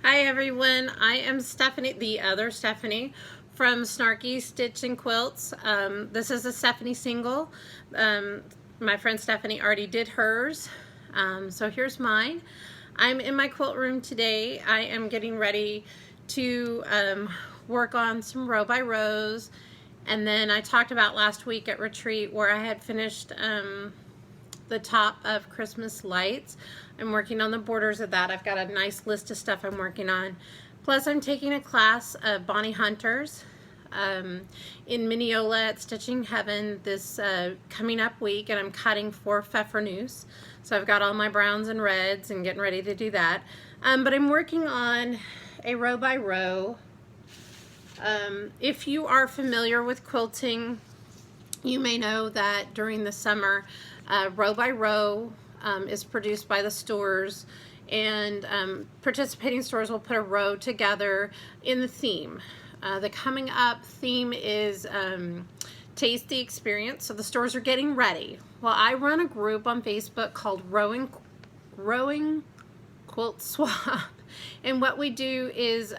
Hi everyone, I am Stephannie, the other Stephannie from Snarky Stitch and Quilts. This is a Stephannie single. My friend Stephannie already did hers, so here's mine. I'm in my quilt room today. I am getting ready to work on some row by rows, and then I talked about last week at retreat where I had finished the top of Christmas lights. I'm working on the borders of that. I've got a nice list of stuff I'm working on. Plus I'm taking a class of Bonnie Hunters in Mineola at Stitching Heaven this coming up week, and I'm cutting for Pfeffernusse. So I've got all my browns and reds and getting ready to do that. But I'm working on a row by row. If you are familiar with quilting, you may know that during the summer, row by row is produced by the stores, and participating stores will put a row together in the theme. The coming up theme is Taste the Experience, so the stores are getting ready. Well, I run a group on Facebook called Rowing Quilt Swap, and what we do is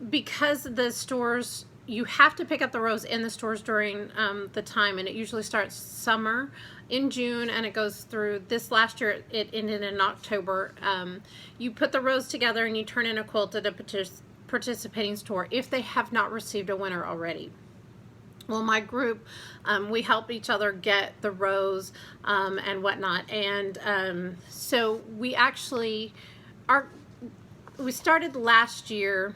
because the stores, you have to pick up the rows in the stores during the time, and it usually starts summer in June and it goes through. This last year it ended in October. You put the rows together and you turn in a quilt at a participating store if they have not received a winner already. Well, my group, we help each other get the rows and whatnot, and so we actually we started last year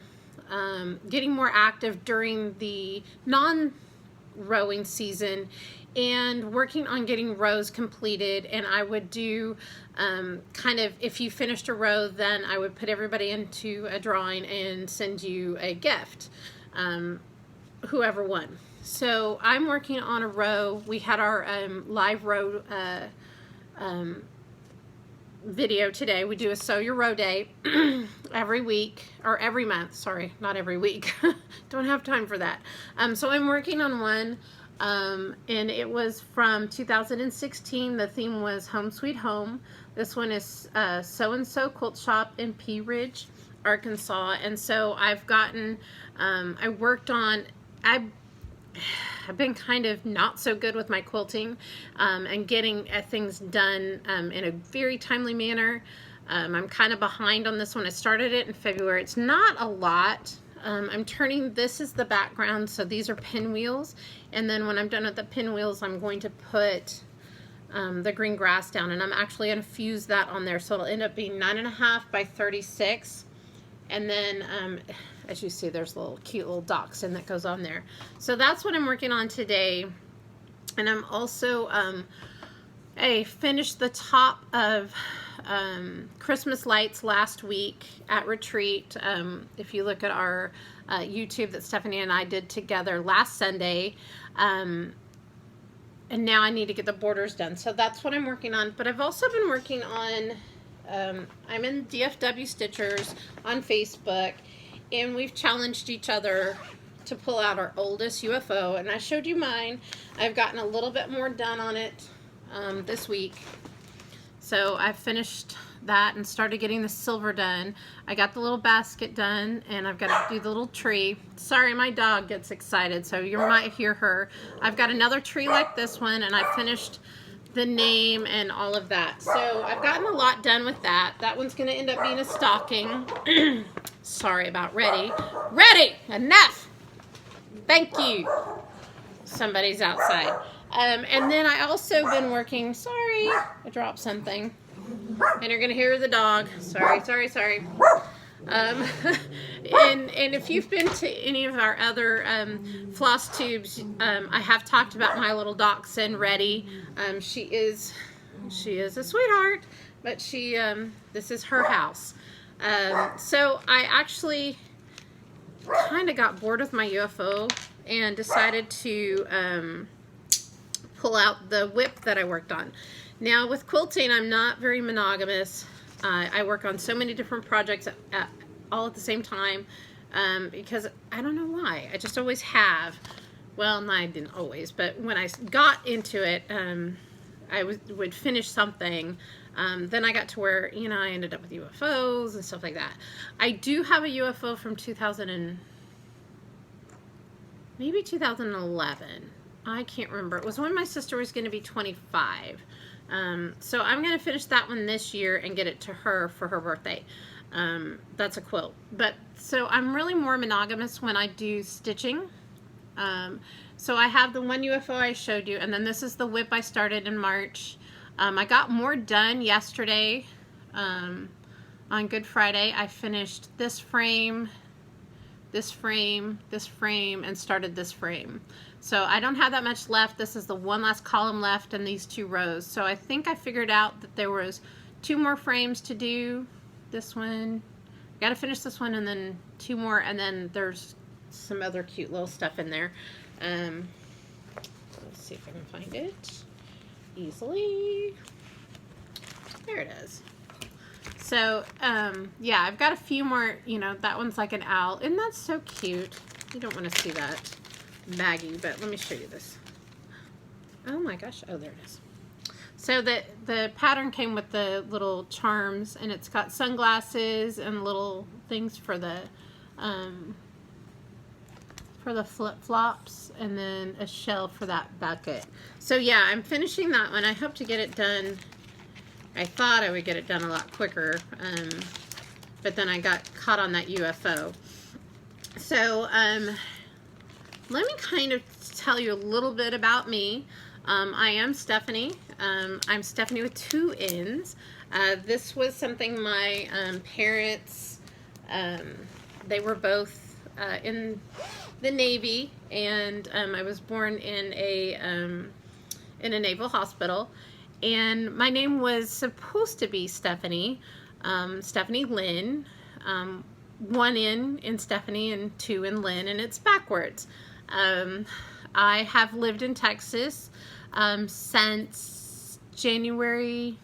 getting more active during the non-rowing season and working on getting rows completed. And I would do kind of, if you finished a row, then I would put everybody into a drawing and send you a gift, whoever won. So I'm working on a row. We had our live row video today. We do a Sew Your Row Day every week, or every month, sorry, not every week. Don't have time for that. So I'm working on one, and it was from 2016. The theme was Home Sweet Home. This one is Sew and Sew Quilt Shop in Pea Ridge, Arkansas. And so I've gotten, I worked on, I've been kind of not so good with my quilting and getting things done in a very timely manner. I'm kind of behind on this one. I started it in February. It's not a lot. I'm turning, this is the background, so these are pinwheels, and then when I'm done with the pinwheels, I'm going to put the green grass down, and I'm actually going to fuse that on there, so it'll end up being 9.5 by 36. And then, as you see, there's little cute little dachshund that goes on there. So that's what I'm working on today. And I'm also, I finished the top of Christmas lights last week at retreat. If you look at our YouTube that Stephannie and I did together last Sunday, and now I need to get the borders done. So that's what I'm working on. But I've also been working on, I'm in DFW Stitchers on Facebook, and we've challenged each other to pull out our oldest UFO, and I showed you mine. I've gotten a little bit more done on it this week. So I finished that and started getting the silver done. I got the little basket done, and I've got to do the little tree. Sorry, my dog gets excited, so you might hear her. I've got another tree like this one, and I finished the name and all of that. So I've gotten a lot done with that. That one's going to end up being a stocking. Sorry about ready. Ready! Enough! Thank you. Somebody's outside. And then I also been working, sorry, I dropped something. And you're going to hear the dog. Sorry. And if you've been to any of our other floss tubes, I have talked about my little dachshund, Reddy. She is a sweetheart, but this is her house. So I actually kind of got bored with my UFO and decided to pull out the whip that I worked on. Now with quilting, I'm not very monogamous. I work on so many different projects all at the same time because I don't know why. I just always have. Well, no, I didn't always, but when I got into it, I would finish something Then I got to where, you know, I ended up with UFOs and stuff like that. I do have a UFO from 2000 and maybe 2011. I can't remember. It was when my sister was going to be 25. So I'm going to finish that one this year and get it to her for her birthday. That's a quilt. But so I'm really more monogamous when I do stitching. So I have the one UFO I showed you, and then this is the whip I started in March. I got more done yesterday. On Good Friday, I finished this frame, this frame, this frame, and started this frame. So I don't have that much left. This is the one last column left in these 2 rows. So I think I figured out that there was 2 more frames to do. This one, got to finish this one, and then 2 more, and then there's some other cute little stuff in there. Let's see if I can find it easily. There it is. So, yeah, I've got a few more, you know, that one's like an owl. Isn't that so cute? You don't want to see that baggie, but let me show you this. Oh my gosh. Oh, there it is. So the pattern came with the little charms, and it's got sunglasses and little things for the flip-flops, and then a shell for that bucket. So yeah, I'm finishing that one. I hope to get it done. I thought I would get it done a lot quicker, but then I got caught on that UFO. So let me kind of tell you a little bit about me. I am Stephannie. I'm Stephannie with 2 N's. This was something my parents, they were both in the Navy, and I was born in a naval hospital. And my name was supposed to be Stephannie, Stephannie Lynn, 1 N in Stephannie and 2 in Lynn, and it's backwards. I have lived in Texas since January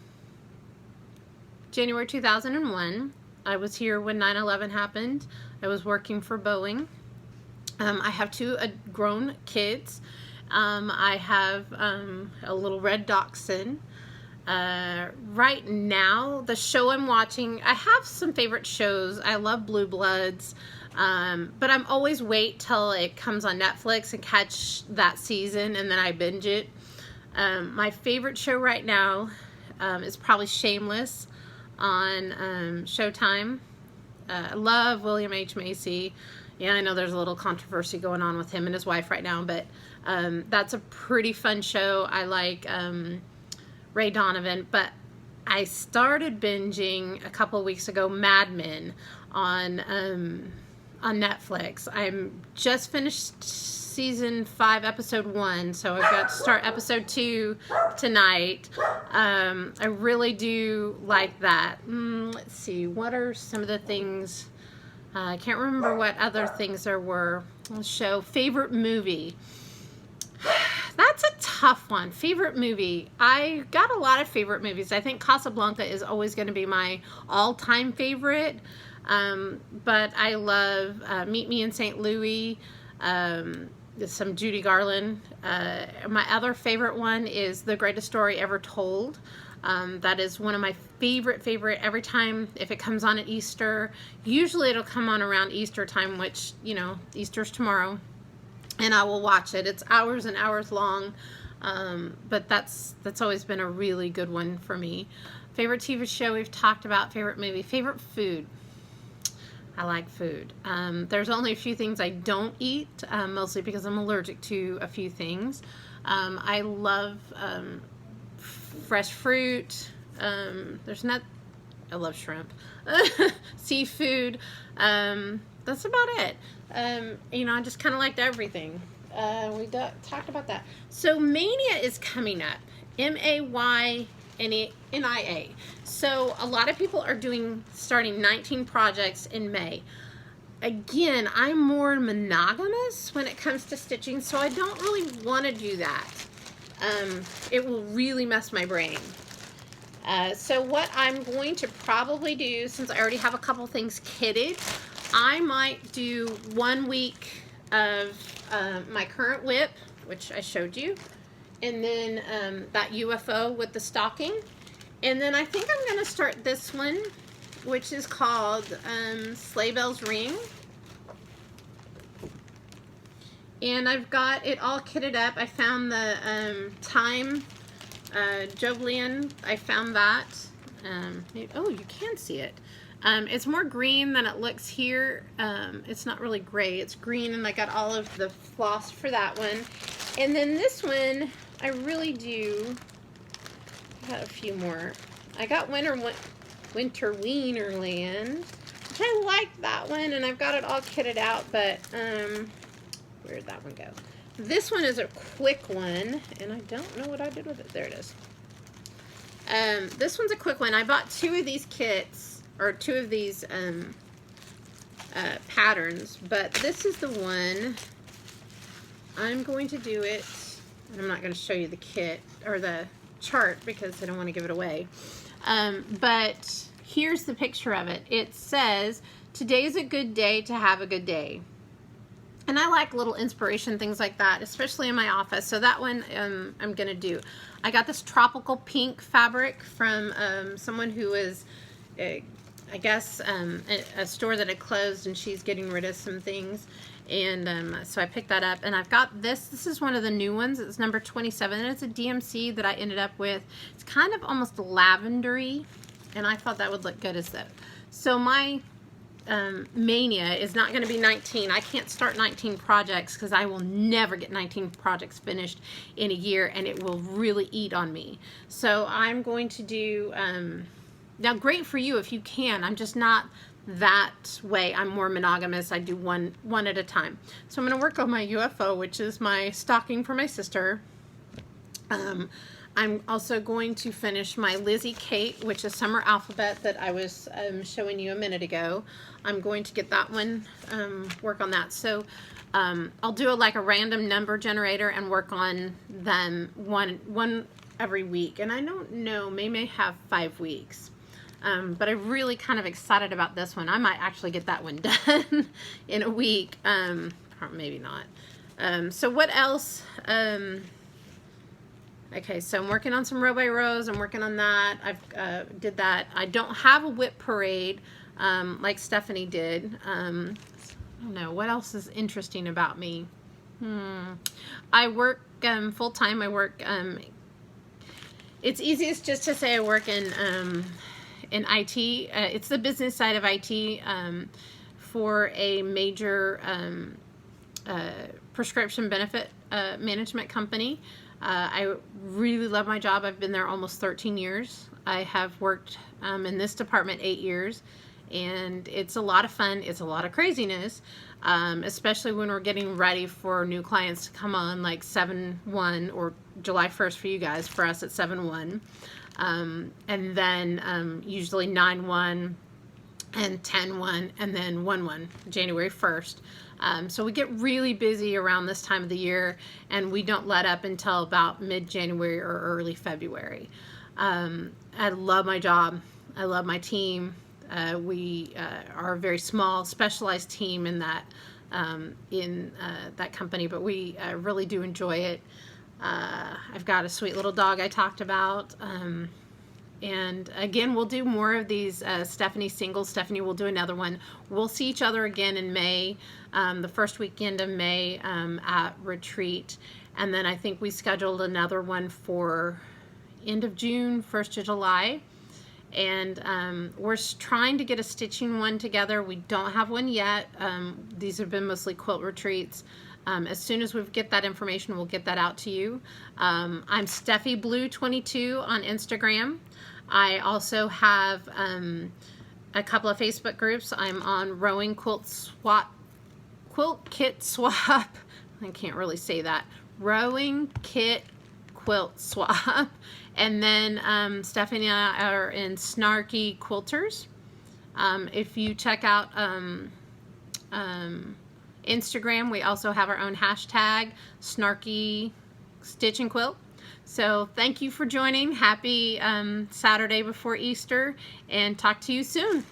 2001. I was here when 9/11 happened. I was working for Boeing. I have 2 grown kids. I have a little red dachshund. Right now, the show I'm watching, I have some favorite shows. I love Blue Bloods, but I'm always wait till it comes on Netflix and catch that season, and then I binge it. My favorite show right now is probably Shameless on Showtime. I love William H. Macy. Yeah, I know there's a little controversy going on with him and his wife right now, but that's a pretty fun show. I like Ray Donovan, but I started binging a couple of weeks ago Mad Men on Netflix. I'm just finished season 5, episode 1, so I've got to start episode 2 tonight. I really do like that. Let's see, what are some of the things? I can't remember what other things there were. Let's show favorite movie. That's a tough one. Favorite movie. I got a lot of favorite movies. I think Casablanca is always going to be my all-time favorite. But I love Meet Me in St. Louis. Some Judy Garland. My other favorite one is The Greatest Story Ever Told. That is one of my favorite every time if it comes on at Easter. Usually it'll come on around Easter time, which, you know, Easter's tomorrow, and I will watch it. It's hours and hours long, but that's always been a really good one for me. Favorite TV show we've talked about. Favorite movie. Favorite food. I like food. There's only a few things I don't eat, mostly because I'm allergic to a few things. I love fresh fruit. I love shrimp. Seafood. That's about it. You know, I just kind of liked everything. We talked about that. So Maynia is coming up. Maynia. So a lot of people are starting 19 projects in May. Again, I'm more monogamous when it comes to stitching, so I don't really want to do that. It will really mess my brain. So what I'm going to probably do, since I already have a couple things kitted, I might do 1 week of my current whip, which I showed you, and then that UFO with the stocking, And then I think I'm going to start this one, which is called Sleigh Bells Ring. And I've got it all kitted up. I found the Time Joblian. I found that. Oh, you can see it. It's more green than it looks here. It's not really gray, it's green, and I got all of the floss for that one. And then this one, I really do, I got a few more. I got Winter Wienerland, which I like that one, and I've got it all kitted out, but where'd that one go? This one is a quick one, and I don't know what I did with it. There it is. This one's a quick one. I bought 2 of these kits, or 2 of these patterns, but this is the one. I'm going to do it, and I'm not going to show you the kit, or the chart, because I don't want to give it away. But here's the picture of it. It says, today's a good day to have a good day. And I like little inspiration things like that, especially in my office. So that one I'm going to do. I got this tropical pink fabric from someone who is, I guess, a store that had closed, and she's getting rid of some things. And so I picked that up. And I've got this. This is one of the new ones. It's number 27. And it's a DMC that I ended up with. It's kind of almost lavendery. And I thought that would look good as that. So my Maynia is not going to be 19. I can't start 19 projects because I will never get 19 projects finished in a year, and it will really eat on me. So I'm going to do, now great for you if you can. I'm just not that way. I'm more monogamous. I do one at a time. So I'm going to work on my UFO, which is my stocking for my sister. I'm also going to finish my Lizzie Kate, which is Summer Alphabet that I was showing you a minute ago. I'm going to get that one, work on that. So I'll do like a random number generator and work on them one every week. And I don't know, may have 5 weeks. But I'm really kind of excited about this one. I might actually get that one done in a week. Or maybe not. So what else? Okay, so I'm working on some row by rows. I'm working on that. I've did that. I don't have a whip parade like Stephannie did. I don't know. What else is interesting about me? I work full-time. I work, it's easiest just to say I work in IT. It's the business side of IT for a major prescription benefit management company. I really love my job. I've been there almost 13 years. I have worked in this department 8 years, and it's a lot of fun. It's a lot of craziness, especially when we're getting ready for new clients to come on, like 7/1 or July 1st for you guys. For us, it's 7/1, and then usually 9/1 and 10/1 and then 1/1, January 1st. So we get really busy around this time of the year, and we don't let up until about mid-January or early February. I love my job. I love my team. We are a very small, specialized team in that company, but we really do enjoy it. I've got a sweet little dog I talked about. And again, we'll do more of these Stephannie singles. Stephannie will do another one. We'll see each other again in May, the first weekend of May at Retreat. And then I think we scheduled another one for end of June, 1st of July. And we're trying to get a stitching one together. We don't have one yet. These have been mostly quilt retreats. As soon as we get that information, we'll get that out to you. I'm Steffi Blue 22 on Instagram. I also have a couple of Facebook groups. I'm on Rowing Quilt Kit Swap. I can't really say that. Rowing Kit Quilt Swap. And then Stephannie and I are in Snarky Quilters. If you check out Instagram, we also have our own hashtag, Snarky Stitch and Quilt. So thank you for joining. Happy Saturday before Easter, and talk to you soon.